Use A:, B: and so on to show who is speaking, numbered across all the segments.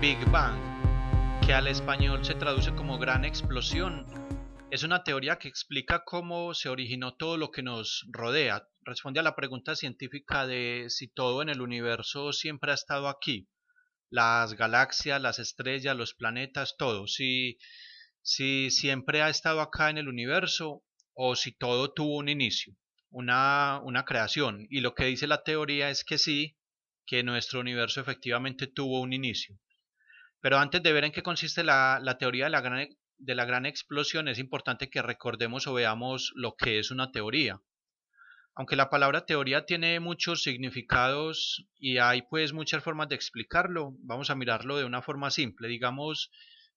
A: Big Bang, que al español se traduce como gran explosión, es una teoría que explica cómo se originó todo lo que nos rodea. Responde a la pregunta científica de si todo en el universo siempre ha estado aquí, las galaxias, las estrellas, los planetas, todo. Si siempre ha estado acá en el universo o si todo tuvo un inicio, una creación. Y lo que dice la teoría es que sí, que nuestro universo efectivamente tuvo un inicio. Pero antes de ver en qué consiste la teoría de la gran explosión, es importante que recordemos o veamos lo que es una teoría. Aunque la palabra teoría tiene muchos significados y hay pues muchas formas de explicarlo, vamos a mirarlo de una forma simple. Digamos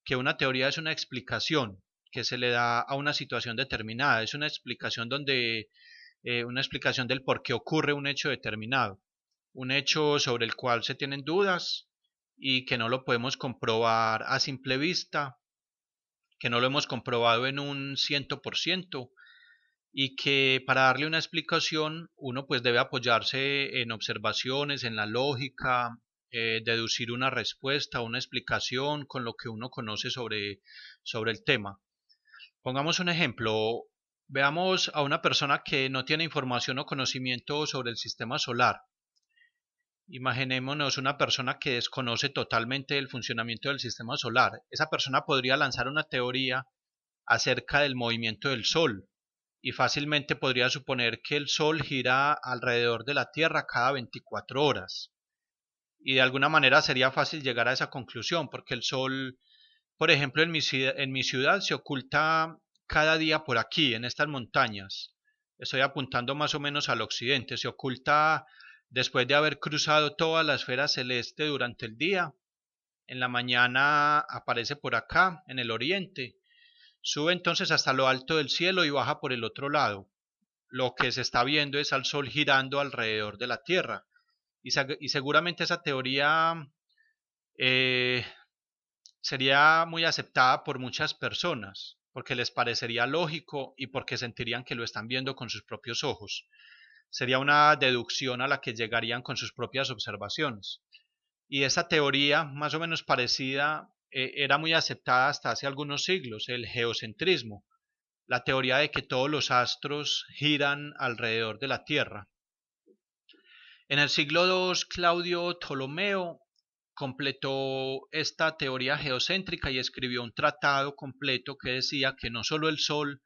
A: que una teoría es una explicación que se le da a una situación determinada, es una explicación una explicación del por qué ocurre un hecho determinado, un hecho sobre el cual se tienen dudas y que no lo podemos comprobar a simple vista, que no lo hemos comprobado en un 100% y que para darle una explicación uno pues debe apoyarse en observaciones, en la lógica, deducir una respuesta, una explicación con lo que uno conoce sobre el tema. Pongamos un ejemplo, veamos a una persona que no tiene información o conocimiento sobre el sistema solar. Imaginémonos una persona que desconoce totalmente el funcionamiento del sistema solar. Esa persona podría lanzar una teoría acerca del movimiento del Sol y fácilmente podría suponer que el Sol gira alrededor de la Tierra cada 24 horas. Y de alguna manera sería fácil llegar a esa conclusión, porque el Sol, por ejemplo, en mi ciudad se oculta cada día por aquí, en estas montañas. Estoy apuntando más o menos al occidente. Se oculta después de haber cruzado toda la esfera celeste durante el día. En la mañana aparece por acá, en el oriente. Sube entonces hasta lo alto del cielo y baja por el otro lado. Lo que se está viendo es al Sol girando alrededor de la Tierra. Y seguramente esa teoría eh, sería muy aceptada por muchas personas, porque les parecería lógico y porque sentirían que lo están viendo con sus propios ojos. Sería una deducción a la que llegarían con sus propias observaciones. Y esa teoría, más o menos parecida, era muy aceptada hasta hace algunos siglos, el geocentrismo, la teoría de que todos los astros giran alrededor de la Tierra. En el siglo II, Claudio Ptolomeo completó esta teoría geocéntrica y escribió un tratado completo que decía que no solo el Sol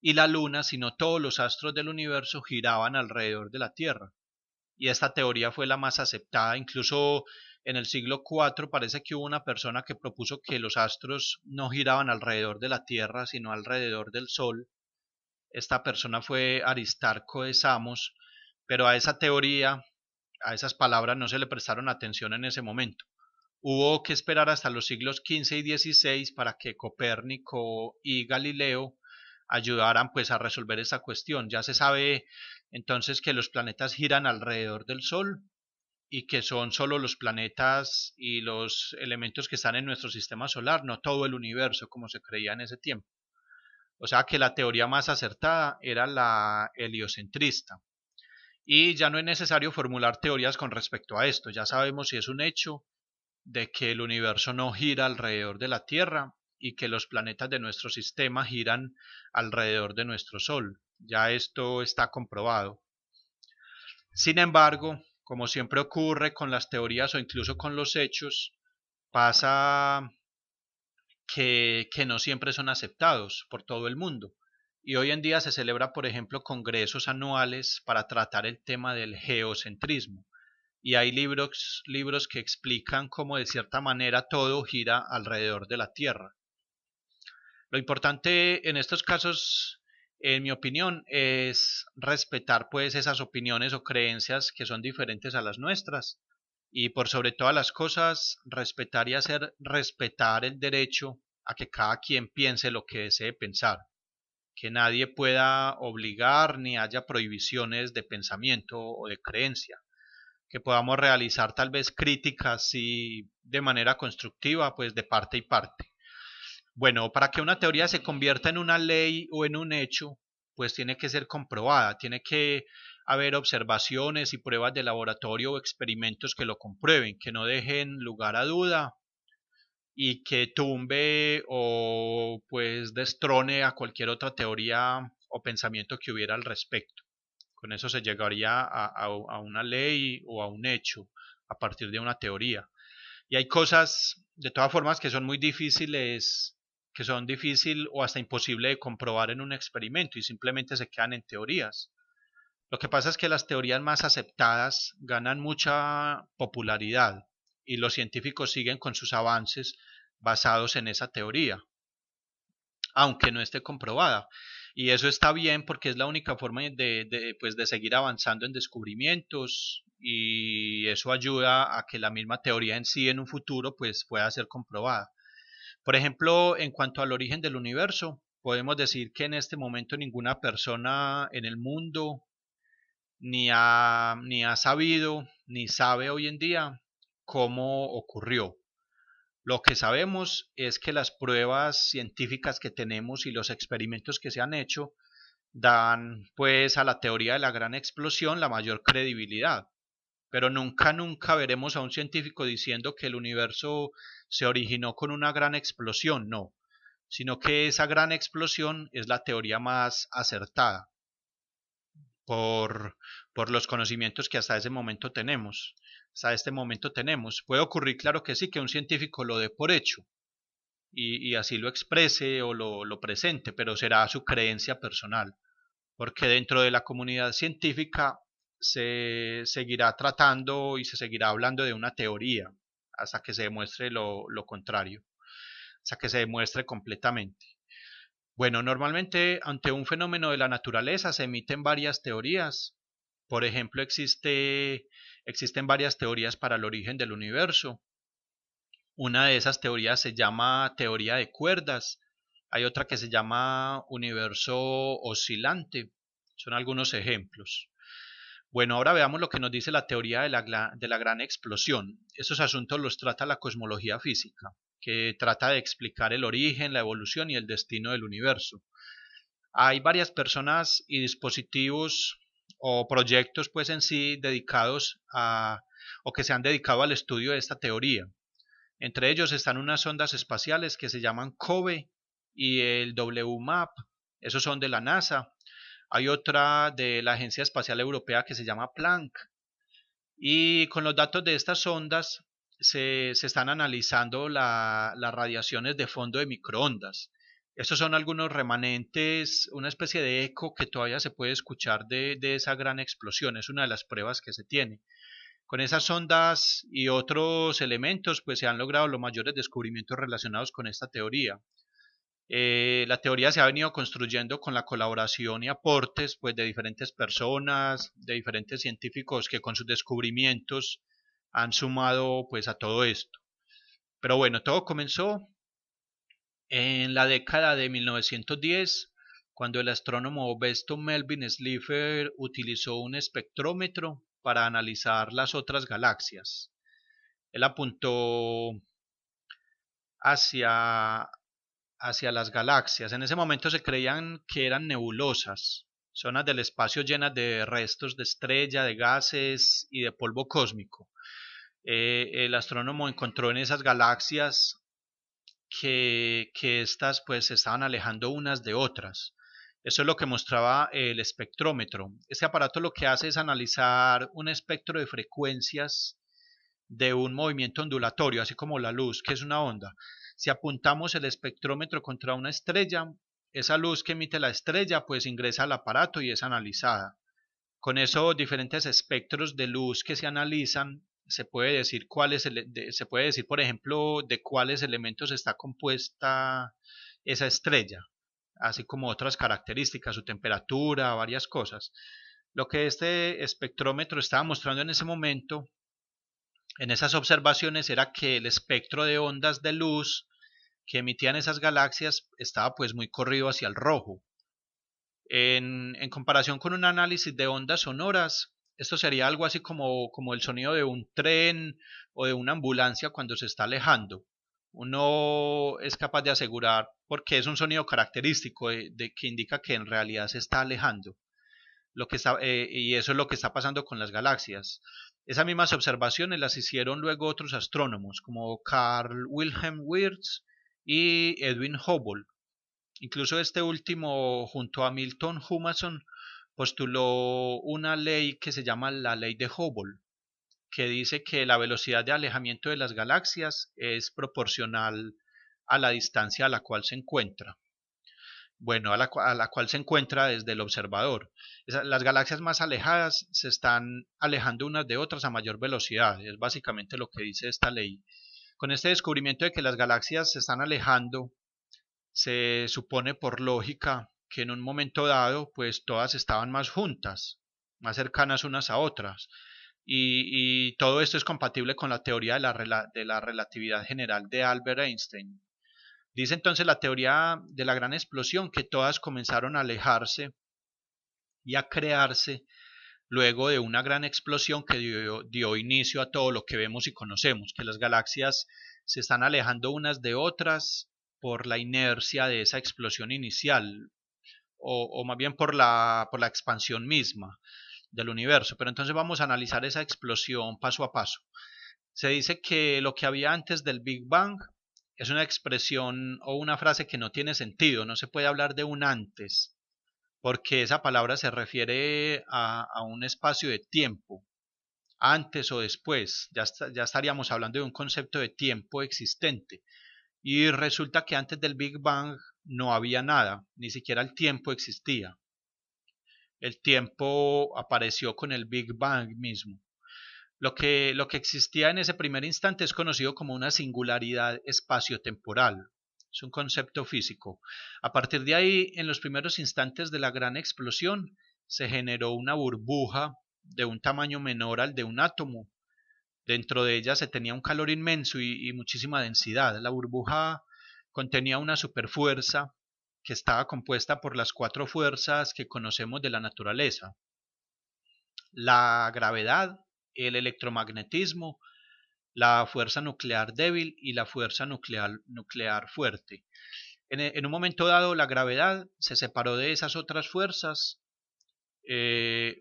A: y la Luna, sino todos los astros del universo giraban alrededor de la Tierra. Y esta teoría fue la más aceptada. Incluso en el siglo IV parece que hubo una persona que propuso que los astros no giraban alrededor de la Tierra, sino alrededor del Sol. Esta persona fue Aristarco de Samos, pero a esa teoría, a esas palabras no se le prestaron atención en ese momento. Hubo que esperar hasta los siglos XV y XVI para que Copérnico y Galileo ayudaran pues a resolver esa cuestión. Ya se sabe entonces que los planetas giran alrededor del Sol y que son solo los planetas y los elementos que están en nuestro sistema solar, no todo el universo como se creía en ese tiempo. O sea que la teoría más acertada era la heliocentrista. Y ya no es necesario formular teorías con respecto a esto, ya sabemos si es un hecho de que el universo no gira alrededor de la Tierra y que los planetas de nuestro sistema giran alrededor de nuestro Sol. Ya esto está comprobado. Sin embargo, como siempre ocurre con las teorías o incluso con los hechos, pasa que no siempre son aceptados por todo el mundo. Y hoy en día se celebra, por ejemplo, congresos anuales para tratar el tema del geocentrismo. Y hay libros que explican cómo de cierta manera todo gira alrededor de la Tierra. Lo importante en estos casos, en mi opinión, es respetar pues esas opiniones o creencias que son diferentes a las nuestras y por sobre todas las cosas respetar y hacer respetar el derecho a que cada quien piense lo que desee pensar, que nadie pueda obligar ni haya prohibiciones de pensamiento o de creencia, que podamos realizar tal vez críticas y de manera constructiva pues de parte y parte. Bueno, para que una teoría se convierta en una ley o en un hecho, pues tiene que ser comprobada, tiene que haber observaciones y pruebas de laboratorio o experimentos que lo comprueben, que no dejen lugar a duda y que tumbe o pues destrone a cualquier otra teoría o pensamiento que hubiera al respecto. Con eso se llegaría a una ley o a un hecho a partir de una teoría. Y hay cosas, de todas formas, que son muy difíciles, que son difícil o hasta imposible de comprobar en un experimento y simplemente se quedan en teorías. Lo que pasa es que las teorías más aceptadas ganan mucha popularidad y los científicos siguen con sus avances basados en esa teoría, aunque no esté comprobada. Y eso está bien porque es la única forma pues de seguir avanzando en descubrimientos y eso ayuda a que la misma teoría en sí en un futuro pues pueda ser comprobada. Por ejemplo, en cuanto al origen del universo, podemos decir que en este momento ninguna persona en el mundo ni ha sabido ni sabe hoy en día cómo ocurrió. Lo que sabemos es que las pruebas científicas que tenemos y los experimentos que se han hecho dan pues a la teoría de la gran explosión la mayor credibilidad. Pero nunca veremos a un científico diciendo que el universo se originó con una gran explosión, no, sino que esa gran explosión es la teoría más acertada por, por los conocimientos que hasta ese momento tenemos. Hasta este momento tenemos. Puede ocurrir, claro que sí, que un científico lo dé por hecho y así lo exprese o lo presente, pero será su creencia personal, porque dentro de la comunidad científica se seguirá tratando y se seguirá hablando de una teoría hasta que se demuestre lo contrario, hasta que se demuestre completamente. Bueno, normalmente ante un fenómeno de la naturaleza se emiten varias teorías. Por ejemplo, existen varias teorías para el origen del universo. Una de esas teorías se llama teoría de cuerdas. Hay otra que se llama universo oscilante. Son algunos ejemplos. Bueno, ahora veamos lo que nos dice la teoría de la gran explosión. Esos asuntos los trata la cosmología física, que trata de explicar el origen, la evolución y el destino del universo. Hay varias personas y dispositivos o proyectos pues en sí dedicados o que se han dedicado al estudio de esta teoría. Entre ellos están unas ondas espaciales que se llaman COBE y el WMAP. Esos son de la NASA. Hay otra de la Agencia Espacial Europea que se llama Planck. Y con los datos de estas ondas se están analizando las radiaciones de fondo de microondas. Estos son algunos remanentes, una especie de eco que todavía se puede escuchar de esa gran explosión. Es una de las pruebas que se tiene. Con esas ondas y otros elementos, pues se han logrado los mayores descubrimientos relacionados con esta teoría. La teoría se ha venido construyendo con la colaboración y aportes pues, de diferentes personas, de diferentes científicos que con sus descubrimientos han sumado pues, a todo esto. Pero bueno, todo comenzó en la década de 1910, cuando el astrónomo Beston Melvin Slipher utilizó un espectrómetro para analizar las otras galaxias. Él apuntó hacia, hacia las galaxias. En ese momento se creían que eran nebulosas, zonas del espacio llenas de restos de estrella, de gases y de polvo cósmico. El astrónomo encontró en esas galaxias que estas pues se estaban alejando unas de otras. Eso es lo que mostraba el espectrómetro. Este aparato lo que hace es analizar un espectro de frecuencias de un movimiento ondulatorio, así como la luz, que es una onda. Si apuntamos el espectrómetro contra una estrella, esa luz que emite la estrella pues ingresa al aparato y es analizada. Con esos diferentes espectros de luz que se analizan, se puede decir se puede decir, por ejemplo, de cuáles elementos está compuesta esa estrella, así como otras características, su temperatura, varias cosas. Lo que este espectrómetro estaba mostrando en ese momento, en esas observaciones, era que el espectro de ondas de luz que emitían esas galaxias estaba pues muy corrido hacia el rojo. En comparación con un análisis de ondas sonoras, esto sería algo así como el sonido de un tren o de una ambulancia cuando se está alejando. Uno es capaz de asegurar, porque es un sonido característico de que indica que en realidad se está alejando. y eso es lo que está pasando con las galaxias. Esas mismas observaciones las hicieron luego otros astrónomos como Carl Wilhelm Wirth y Edwin Hubble. Incluso este último, junto a Milton Humason, postuló una ley que se llama la ley de Hubble, que dice que la velocidad de alejamiento de las galaxias es proporcional a la distancia a la cual se encuentra. Bueno, a la cual se encuentra desde el observador. Las galaxias más alejadas se están alejando unas de otras a mayor velocidad, es básicamente lo que dice esta ley. Con este descubrimiento de que las galaxias se están alejando, se supone por lógica que en un momento dado, pues todas estaban más juntas, más cercanas unas a otras. Y todo esto es compatible con la teoría de la relatividad general de Albert Einstein. Dice entonces la teoría de la gran explosión que todas comenzaron a alejarse y a crearse luego de una gran explosión que dio inicio a todo lo que vemos y conocemos, que las galaxias se están alejando unas de otras por la inercia de esa explosión inicial, o más bien por la expansión misma del universo. Pero entonces vamos a analizar esa explosión paso a paso. Se dice que lo que había antes del Big Bang es una expresión o una frase que no tiene sentido, no se puede hablar de un antes, porque esa palabra se refiere a un espacio de tiempo, antes o después, ya estaríamos hablando de un concepto de tiempo existente. Y resulta que antes del Big Bang no había nada, ni siquiera el tiempo existía. El tiempo apareció con el Big Bang mismo. Lo que existía en ese primer instante es conocido como una singularidad espaciotemporal. Es un concepto físico. A partir de ahí, en los primeros instantes de la gran explosión, se generó una burbuja de un tamaño menor al de un átomo. Dentro de ella se tenía un calor inmenso y muchísima densidad. La burbuja contenía una superfuerza que estaba compuesta por las cuatro fuerzas que conocemos de la naturaleza: la gravedad, el electromagnetismo, la fuerza nuclear débil y la fuerza nuclear fuerte. En un momento dado, la gravedad se separó de esas otras fuerzas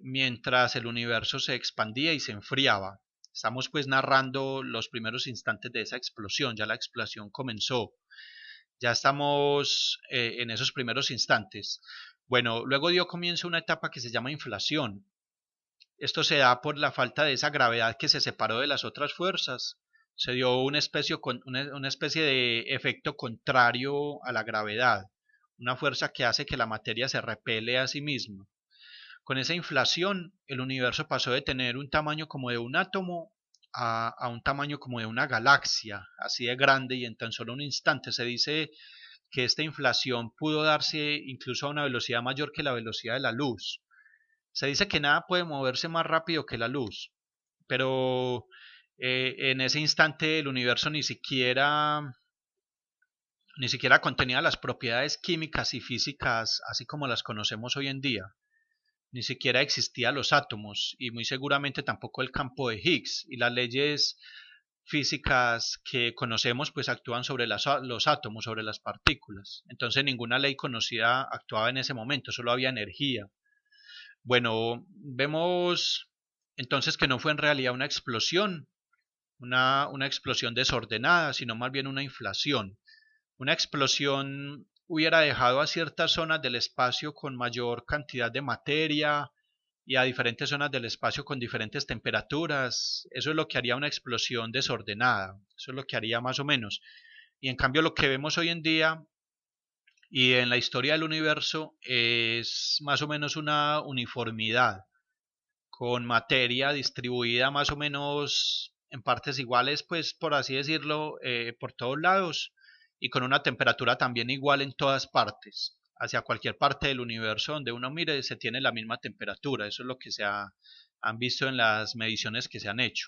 A: mientras el universo se expandía y se enfriaba. Estamos pues narrando los primeros instantes de esa explosión, ya la explosión comenzó, ya estamos en esos primeros instantes. Bueno, luego dio comienzo una etapa que se llama inflación. Esto se da por la falta de esa gravedad que se separó de las otras fuerzas. Se dio una especie de efecto contrario a la gravedad, una fuerza que hace que la materia se repele a sí misma. Con esa inflación, el universo pasó de tener un tamaño como de un átomo a un tamaño como de una galaxia, así de grande, y en tan solo un instante. Se dice que esta inflación pudo darse incluso a una velocidad mayor que la velocidad de la luz. Se dice que nada puede moverse más rápido que la luz, pero en ese instante el universo ni siquiera contenía las propiedades químicas y físicas así como las conocemos hoy en día. Ni siquiera existían los átomos y muy seguramente tampoco el campo de Higgs, y las leyes físicas que conocemos pues actúan sobre los átomos, sobre las partículas. Entonces ninguna ley conocida actuaba en ese momento, solo había energía. Bueno, vemos entonces que no fue en realidad una explosión, una explosión desordenada, sino más bien una inflación. Una explosión hubiera dejado a ciertas zonas del espacio con mayor cantidad de materia y a diferentes zonas del espacio con diferentes temperaturas. Eso es lo que haría una explosión desordenada, eso es lo que haría más o menos. Y en cambio lo que vemos hoy en día y en la historia del universo es más o menos una uniformidad, con materia distribuida más o menos en partes iguales, pues por así decirlo, por todos lados, y con una temperatura también igual en todas partes. Hacia cualquier parte del universo donde uno mire se tiene la misma temperatura. Eso es lo que han visto en las mediciones que se han hecho.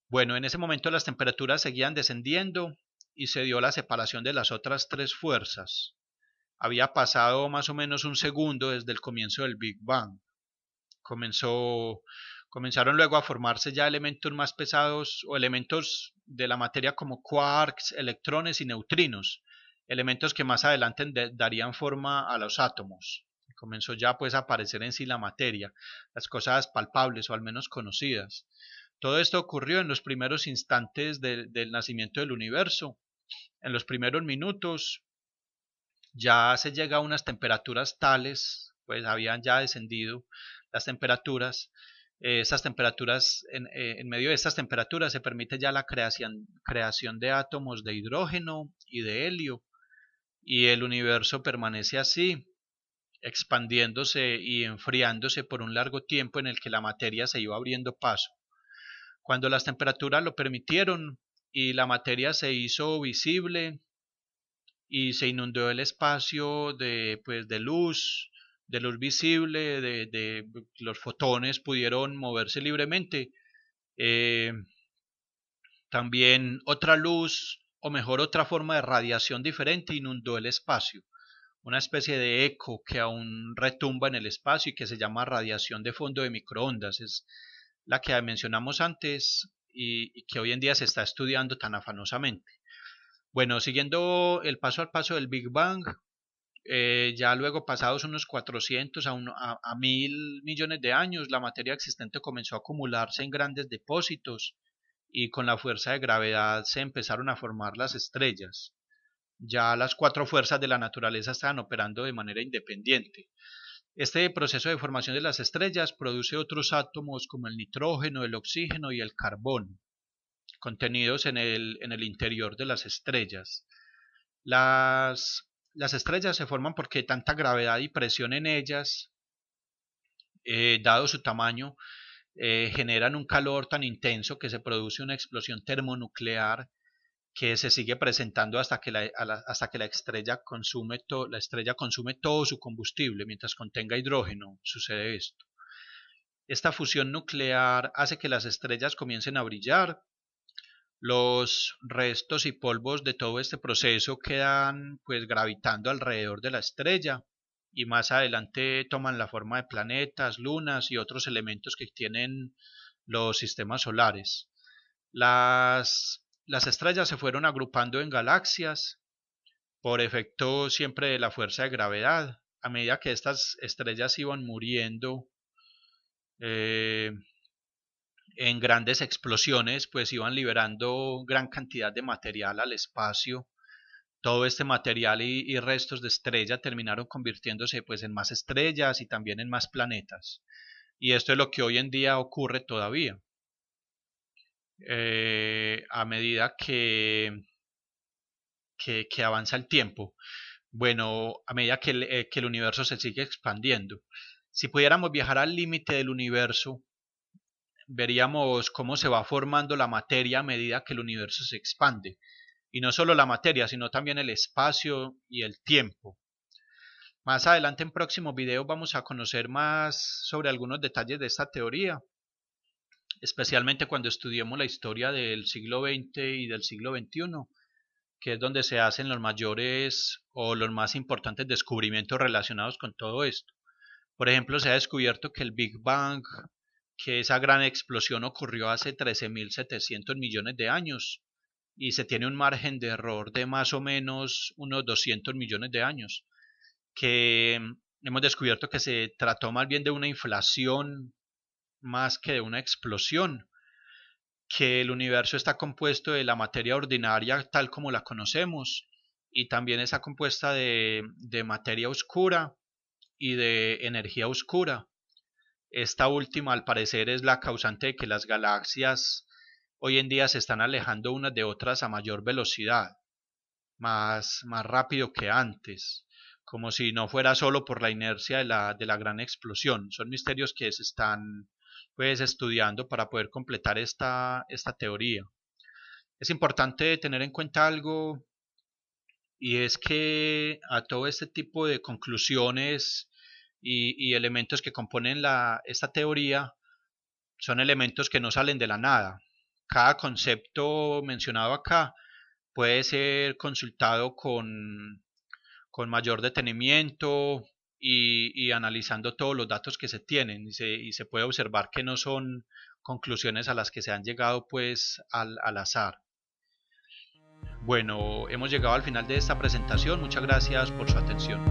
A: Bueno, en ese momento las temperaturas seguían descendiendo y se dio la separación de las otras tres fuerzas. Había pasado más o menos un segundo desde el comienzo del Big Bang. Comenzaron luego a formarse ya elementos más pesados o elementos de la materia como quarks, electrones y neutrinos, elementos que más adelante darían forma a los átomos. comenzó ya pues a aparecer en sí la materia, las cosas palpables o al menos conocidas. Todo esto ocurrió en los primeros instantes del nacimiento del universo. En los primeros minutos ya se llega a unas temperaturas tales, pues habían ya descendido las temperaturas. Estas temperaturas, en medio de estas temperaturas se permite ya la creación de átomos de hidrógeno y de helio, y el universo permanece así, expandiéndose y enfriándose por un largo tiempo en el que la materia se iba abriendo paso. Cuando las temperaturas lo permitieron y la materia se hizo visible y se inundó el espacio de luz visible, los fotones pudieron moverse libremente. También otra luz, o mejor otra forma de radiación diferente, inundó el espacio, una especie de eco que aún retumba en el espacio y que se llama radiación de fondo de microondas. Es la que mencionamos antes y que hoy en día se está estudiando tan afanosamente. Bueno, siguiendo el paso al paso del Big Bang, ya luego pasados unos 400 a 1000 millones de años, la materia existente comenzó a acumularse en grandes depósitos y con la fuerza de gravedad se empezaron a formar las estrellas. Ya las cuatro fuerzas de la naturaleza estaban operando de manera independiente. Este proceso de formación de las estrellas produce otros átomos como el nitrógeno, el oxígeno y el carbón, contenidos en el interior de las estrellas. Las estrellas se forman porque tanta gravedad y presión en ellas, dado su tamaño, generan un calor tan intenso que se produce una explosión termonuclear que se sigue presentando hasta que la estrella consume todo su combustible. Mientras contenga hidrógeno, sucede esto. Esta fusión nuclear hace que las estrellas comiencen a brillar. Los restos y polvos de todo este proceso quedan pues gravitando alrededor de la estrella y más adelante toman la forma de planetas, lunas y otros elementos que tienen los sistemas solares. Las estrellas se fueron agrupando en galaxias por efecto siempre de la fuerza de gravedad. A medida que estas estrellas iban muriendo en grandes explosiones, pues iban liberando gran cantidad de material al espacio. Todo este material y restos de estrella terminaron convirtiéndose pues en más estrellas y también en más planetas. Y esto es lo que hoy en día ocurre todavía. A medida que avanza el tiempo, bueno, a medida que el universo se sigue expandiendo. Si pudiéramos viajar al límite del universo, veríamos cómo se va formando la materia a medida que el universo se expande. Y no solo la materia, sino también el espacio y el tiempo. Más adelante en próximos videos vamos a conocer más sobre algunos detalles de esta teoría, especialmente cuando estudiemos la historia del siglo XX y del siglo XXI, que es donde se hacen los mayores o los más importantes descubrimientos relacionados con todo esto. Por ejemplo, se ha descubierto que el Big Bang, que esa gran explosión ocurrió hace 13.700 millones de años y se tiene un margen de error de más o menos unos 200 millones de años, que hemos descubierto que se trató más bien de una inflación más que de una explosión, que el universo está compuesto de la materia ordinaria tal como la conocemos y también está compuesta de materia oscura y de energía oscura. Esta última al parecer es la causante de que las galaxias hoy en día se están alejando unas de otras a mayor velocidad, más rápido que antes, como si no fuera solo por la inercia de la gran explosión. Son misterios que se están pues estudiando para poder completar esta teoría. Es importante tener en cuenta algo, y es que a todo este tipo de conclusiones y elementos que componen esta teoría son elementos que no salen de la nada. Cada concepto mencionado acá puede ser consultado con mayor detenimiento y analizando todos los datos que se tienen y se puede observar que no son conclusiones a las que se han llegado pues al azar. Bueno, hemos llegado al final de esta presentación. Muchas gracias por su atención.